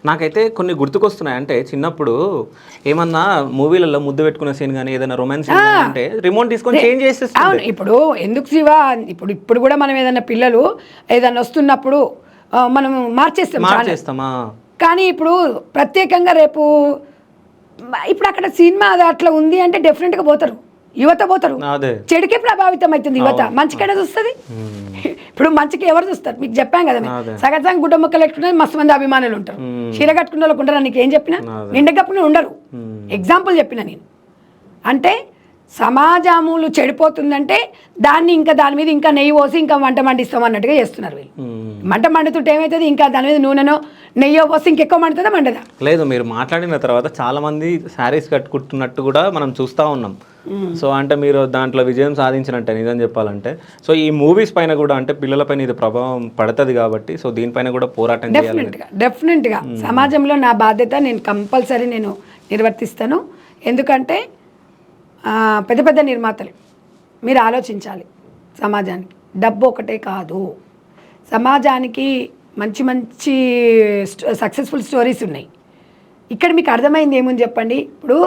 నాకైతే కొన్ని గుర్తుకొస్తున్నాయి. అంటే చిన్నప్పుడు ఏమన్నా మూవీలలో ముద్దు పెట్టుకున్న సీన్ కానీ ఏదైనా రొమాన్స్ అంటే రిమోట్ తీసుకొని చేంజ్ చేసేస్తుంది. అవును, ఇప్పుడు ఎందుకు శివ, ఇప్పుడు కూడా మనం ఏదైనా పిల్లలు ఏదైనా వస్తున్నప్పుడు మనం మార్చేస్తామా. కానీ ఇప్పుడు ప్రత్యేకంగా రేపు ఇప్పుడు అక్కడ సినిమా అది అట్లా ఉంది అంటే డెఫినెట్గా పోతారు, యువత పోతారు. చెడుకే ప్రభావితం అవుతుంది యువత, మంచికైనా చూస్తుంది. ఇప్పుడు మంచికి ఎవరు చూస్తారు? మీకు చెప్పాం కదా, సగం గుడ్డ మొక్కలు పెట్టుకుంటే మస్తు మంది అభిమానులు ఉంటారు, చీర కట్టుకున్న వాళ్ళకు ఉంటారు. నీకు ఏం చెప్పినా నిండగప్పున ఉండరు. ఎగ్జాంపుల్ చెప్పిన నేను. అంటే సమాజములు చెడిపోతుందంటే దాన్ని ఇంకా దాని మీద ఇంకా నెయ్యి పోసి ఇంకా మంట మండిస్తాం అన్నట్టుగా చేస్తున్నారు వీళ్ళు. మంట మండుతుంటే ఏమవుతుంది, ఇంకా దాని మీద నూనెనో నెయ్యో పోసి ఇంకెక్కువ మండుతుందా మండదా? లేదు, మీరు మాట్లాడిన తర్వాత చాలా మంది శారీస్ కట్టుకుంటున్నట్టు కూడా మనం చూస్తూ ఉన్నాం. సో అంటే మీరు దాంట్లో విజయం సాధించినట్టే నిజం చెప్పాలంటే. సో ఈ మూవీస్ పైన కూడా అంటే పిల్లలపైన ఇది ప్రభావం పడుతుంది కాబట్టి సో దీనిపైన కూడా పోరాటం చేయాలి. డెఫినెట్గా సమాజంలో నా బాధ్యత నేను కంపల్సరీ నేను నిర్వర్తిస్తాను. ఎందుకంటే పెద్ద పెద్ద నిర్మాతలు మీరు ఆలోచించాలి. సమాజానికి డబ్బు ఒకటే కాదు, సమాజానికి మంచి మంచి సక్సెస్ఫుల్ స్టోరీస్ ఉన్నాయి. ఇక్కడ మీకు అర్థమైంది ఏముంది చెప్పండి. ఇప్పుడు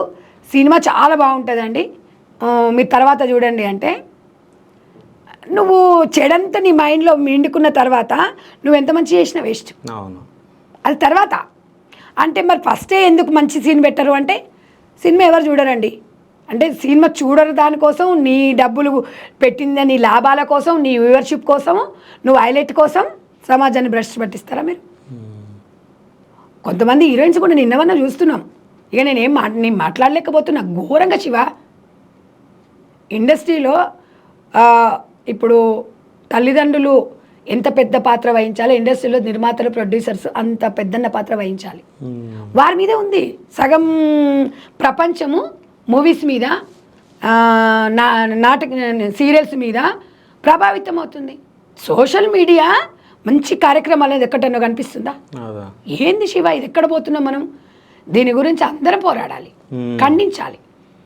సినిమా చాలా బాగుంటుందండి, మీరు తర్వాత చూడండి అంటే నువ్వు చెడంతా నీ మైండ్లో మిండుకున్న తర్వాత నువ్వు ఎంత మంచి చేసినా వేస్ట్. అది తర్వాత అంటే మరి ఫస్టే ఎందుకు మంచి సీన్ పెట్టరు అంటే సినిమా ఎవరు చూడరండి. అంటే సినిమా చూడరు, దానికోసం నీ డబ్బులు పెట్టింది నీ లాభాల కోసం, నీ వ్యూవర్షిప్ కోసం, నువ్వు హైలైట్ కోసం సమాజాన్ని భ్రష్టు పట్టిస్తారా మీరు? కొంతమంది హీరోయిన్స్ కూడా నిన్నవన్నా చూస్తున్నాం. ఇక నేను మాట్లాడలేకపోతున్నా. ఘోరంగా శివ ఇండస్ట్రీలో ఇప్పుడు తల్లిదండ్రులు ఎంత పెద్ద పాత్ర వహించాలి, ఇండస్ట్రీలో నిర్మాతలు ప్రొడ్యూసర్స్ అంత పెద్దన్న పాత్ర వహించాలి. వారి మీదే ఉంది సగం ప్రపంచము. మూవీస్ మీద, నాటక సీరియల్స్ మీద ప్రభావితం అవుతుంది. సోషల్ మీడియా మంచి కార్యక్రమాలు అనేది ఎక్కడన్నా కనిపిస్తుందా? ఏంది శివ, ఇది ఎక్కడ పోతున్నాం మనం? దీని గురించి అందరం పోరాడాలి, ఖండించాలి.